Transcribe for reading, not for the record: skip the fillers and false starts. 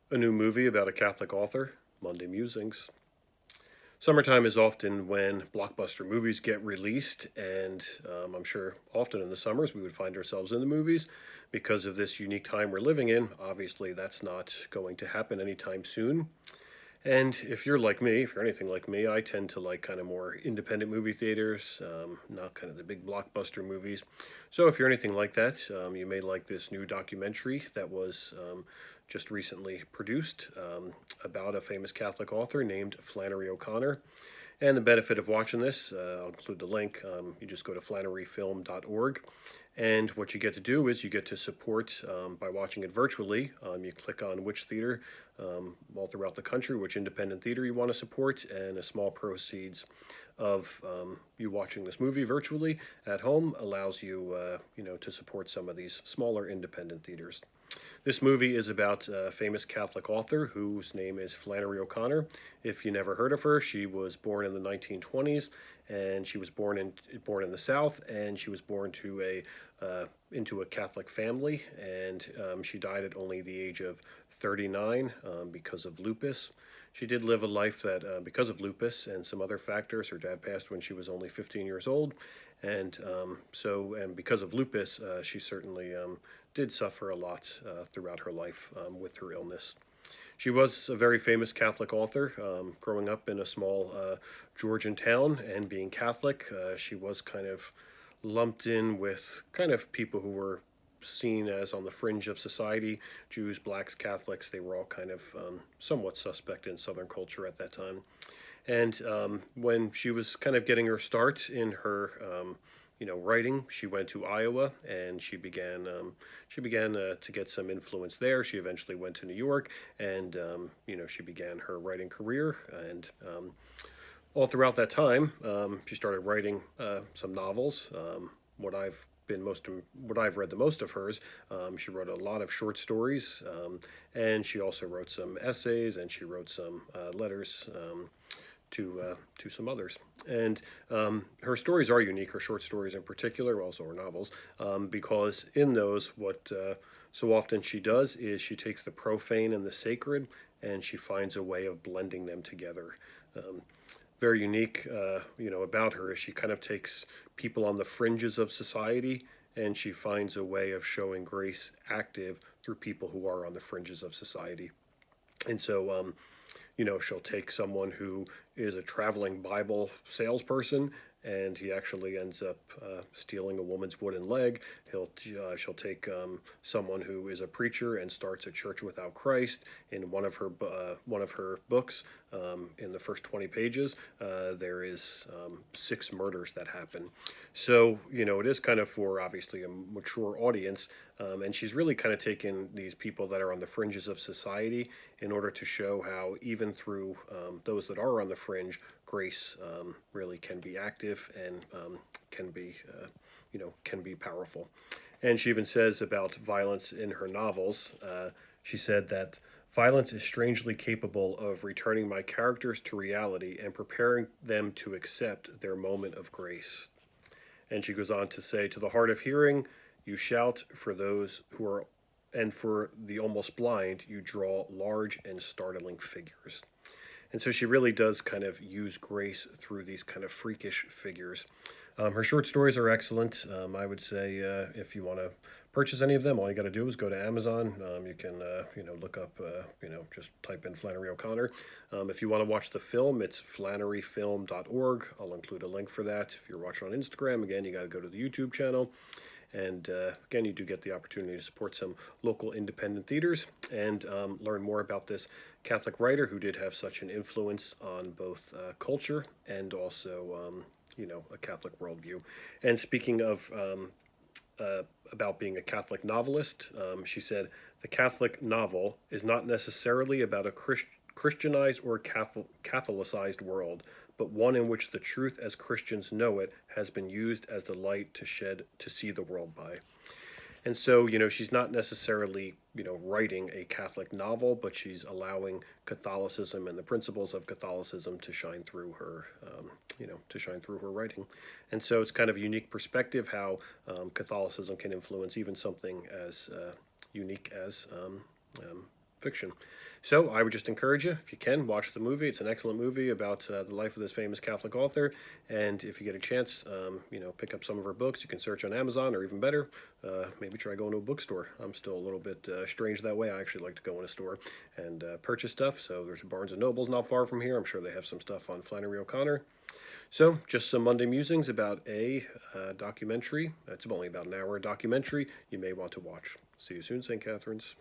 A new movie about a Catholic author, Monday Musings. Summertime is often when blockbuster movies get released, and I'm sure often in the summers we would find ourselves in the movies because of this unique time we're living in. Obviously, that's not going to happen anytime soon. And if you're like me, if you're anything like me, I tend to like kind of more independent movie theaters, not kind of the big blockbuster movies. So if you're anything like that, you may like this new documentary that was just recently produced about a famous Catholic author named Flannery O'Connor. And the benefit of watching this, I'll include the link. You just go to flanneryfilm.org. And what you get to do is you get to support by watching it virtually. You click on which theater all throughout the country, which independent theater you want to support, and a small proceeds of you watching this movie virtually at home allows you, to support some of these smaller independent theaters. This movie is about a famous Catholic author whose name is Flannery O'Connor. If you never heard of her, she was born in the 1920s, and she was born in the South, and she was born to into a Catholic family, and she died at only the age of 39 because of lupus. She did live a life that, because of lupus and some other factors, her dad passed when she was only 15 years old, and and because of lupus, she certainly did suffer a lot throughout her life with her illness. She was a very famous Catholic author. Growing up in a small Georgian town and being Catholic, she was kind of lumped in with kind of people who were seen as on the fringe of society. Jews, blacks, Catholics, they were all kind of somewhat suspect in Southern culture at that time. And when she was kind of getting her start in her, writing, she went to Iowa and she began to get some influence there. She eventually went to New York, and she began her writing career. And all throughout that time, she started writing some novels. What I've read the most of hers. She wrote a lot of short stories, and she also wrote some essays, and she wrote some letters to some others. And her stories are unique. Her short stories, in particular, also her novels, because in those, what so often she does is she takes the profane and the sacred, and she finds a way of blending them together. Very unique, about her is she kind of takes people on the fringes of society, and she finds a way of showing grace active through people who are on the fringes of society. And so, she'll take someone who is a traveling Bible salesperson, and he actually ends up stealing a woman's wooden leg. She'll take someone who is a preacher and starts a church without Christ. In one of her books, in the first 20 pages, there is 6 murders that happen. So it is kind of for obviously a mature audience, and she's really kind of taken these people that are on the fringes of society in order to show how even through those that are on the fringe, grace really can be active and can be powerful. And she even says about violence in her novels. She said that violence is strangely capable of returning my characters to reality and preparing them to accept their moment of grace. And she goes on to say, to the hard of hearing, you shout for those who are, and for the almost blind, you draw large and startling figures. And so she really does kind of use grace through these kind of freakish figures. Her short stories are excellent. I would say if you want to purchase any of them, all you got to do is go to Amazon. You can look up just type in Flannery O'Connor. If you want to watch the film, it's flanneryfilm.org. I'll include a link for that. If you're watching on Instagram, again, you got to go to the YouTube channel. And again, you do get the opportunity to support some local independent theaters and learn more about this Catholic writer who did have such an influence on both culture and also, a Catholic worldview. And speaking of about being a Catholic novelist, she said, the Catholic novel is not necessarily about a Christianized or Catholicized world, but one in which the truth as Christians know it has been used as the light to see the world by. And so, she's not necessarily, writing a Catholic novel, but she's allowing Catholicism and the principles of Catholicism to shine through her, writing. And so it's kind of a unique perspective how Catholicism can influence even something as unique as fiction. So I would just encourage you, if you can, watch the movie. It's an excellent movie about the life of this famous Catholic author. And if you get a chance, pick up some of her books. You can search on Amazon, or even better, maybe try going to a bookstore. I'm still a little bit strange that way. I actually like to go in a store and purchase stuff. So there's Barnes and Nobles not far from here. I'm sure they have some stuff on Flannery O'Connor. So, just some Monday musings about a documentary. It's only about an hour documentary you may want to watch. See you soon, St. Catharines.